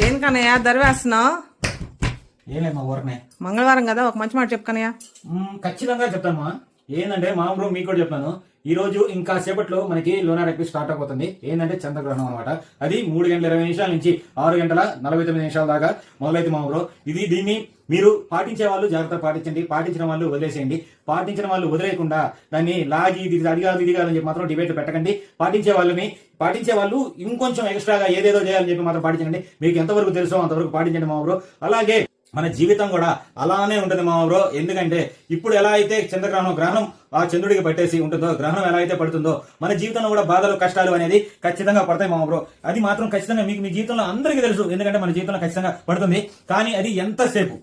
ఏం కన్నయ్య దరివేస్తున్నావు? ఏలే మా ఊరనే మంగళవారం కదా, ఒక మంచి మాట చెప్పు కన్నయ్య. ఖచ్చితంగా చెప్తాను మా. ఏంటంటే మా ఊరు మీకు కూడా చెప్తాను. ఈ రోజు ఇంకా సేపట్లో మనకి లోనార్ ఎపిసోడ్ స్టార్ట్ అయిపోతుంది. ఏంటంటే చంద్రగ్రహణం అనమాట. అది 3:20 నుంచి 6:49 దాకా మొదలైతే మా ఊరు. దీన్ని మీరు పాటించే వాళ్ళు జాగ్రత్త పాటించండి, పాటించిన వాళ్ళు వదిలేసేయండి. పాటించిన వాళ్ళు వదిలేయకుండా దాన్ని లాగి ఇది అడిగాలి ఇది కాదని చెప్పి మాత్రం డిబేట్ పెట్టకండి. పాటించే వాళ్ళు ఇంకొంచెం ఎక్స్ట్రాగా ఏదేదో చేయాలని చెప్పి మాత్రం పాటించండి. మీకు ఎంతవరకు తెలుసో అంతవరకు పాటించండి మా ఊరు. అలాగే మన జీవితం కూడా అలానే ఉంటుంది మా ఊరు. ఎందుకంటే ఇప్పుడు ఎలా అయితే గ్రహణం ఆ చంద్రుడికి పట్టేసి ఉంటుందో, గ్రహణం ఎలా అయితే పడుతుందో మన జీవితంలో కూడా బాధలు కష్టాలు అనేది ఖచ్చితంగా పడతాయి మా ఊరు. అది మాత్రం ఖచ్చితంగా మీకు మీ జీవితంలో అందరికీ తెలుసు. ఎందుకంటే మన జీవితంలో ఖచ్చితంగా పడుతుంది. కానీ అది ఎంతసేపు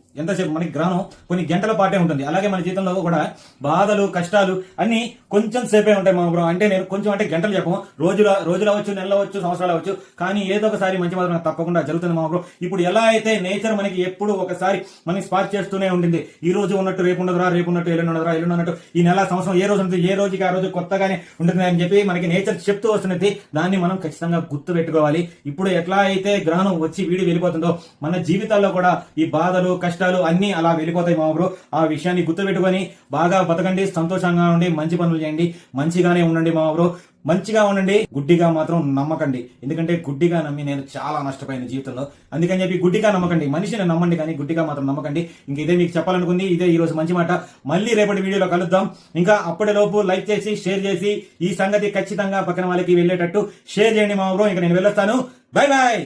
మనకి గ్రహణం కొన్ని గంటల పాటే ఉంటుంది. అలాగే మన జీవితంలో కూడా బాధలు కష్టాలు అన్ని కొంచెం సేపే ఉంటాయి మా ఊరు. అంటే నేను కొంచెం అంటే గంటలు చెప్పము, రోజులు అవ్వచ్చు, నెలలు అవ్వచ్చు, సంవత్సరాలు అవ్వచ్చు. కానీ ఏదో ఒకసారి మంచి మాత్రం తప్పకుండా జరుగుతుంది మా ఊరు. ఇప్పుడు ఎలా అయితే నేచర్ మనకి ఎప్పుడు ఒకసారి మనకి స్పార్క్ చేస్తూనే ఉంటుంది. ఈ రోజు ఉన్నట్టు రేపు ఉండదురా, రేపు ఉన్నట్టు ఎల్లుండి ఉండదురా, ఎల్లుండి ఉన్నట్టు ఈ నెల సంవత్సరం ఏ రోజు ఉంటుంది, ఏ రోజుకి ఆ రోజు కొత్తగానే ఉంటుంది అని చెప్పి మనకి నేచర్ చెప్తూ వస్తున్నది. దాన్ని మనం ఖచ్చితంగా గుర్తు పెట్టుకోవాలి. ఇప్పుడు ఎట్లా అయితే గ్రహణం వచ్చి వీడి వెళ్ళిపోతుందో మన జీవితాల్లో కూడా ఈ బాధలు కష్టాలు అన్ని అలా వెళ్ళిపోతాయి మా ఊరు. ఆ విషయాన్ని గుర్తు పెట్టుకొని బాగా బతకండి, సంతోషంగా ఉండి మంచి పనులు చేయండి, మంచిగానే ఉండండి మా ఊరు. మంచిగా ఉండండి, గుడ్డిగా మాత్రం నమ్మకండి. ఎందుకంటే గుడ్డిగా నమ్మి నేను చాలా నష్టపోయిన జీవితంలో. అందుకని చెప్పి గుడ్డిగా నమ్మకండి, మనిషిని నమ్మండి కానీ గుడ్డిగా మాత్రం నమ్మకండి. ఇంక ఇదే మీకు చెప్పాలనుకుంది, ఇదే ఈ రోజు మంచి మాట. మళ్ళీ రేపటి వీడియోలో కలుద్దాం. ఇంకా అప్పటిలోపు లైక్ చేసి షేర్ చేసి ఈ సంగతి ఖచ్చితంగా పక్కన వాళ్ళకి వెళ్ళేటట్టు షేర్ చేయండి మా ఊరు. ఇంకా నేను వెళ్ళొస్తాను. Bye bye.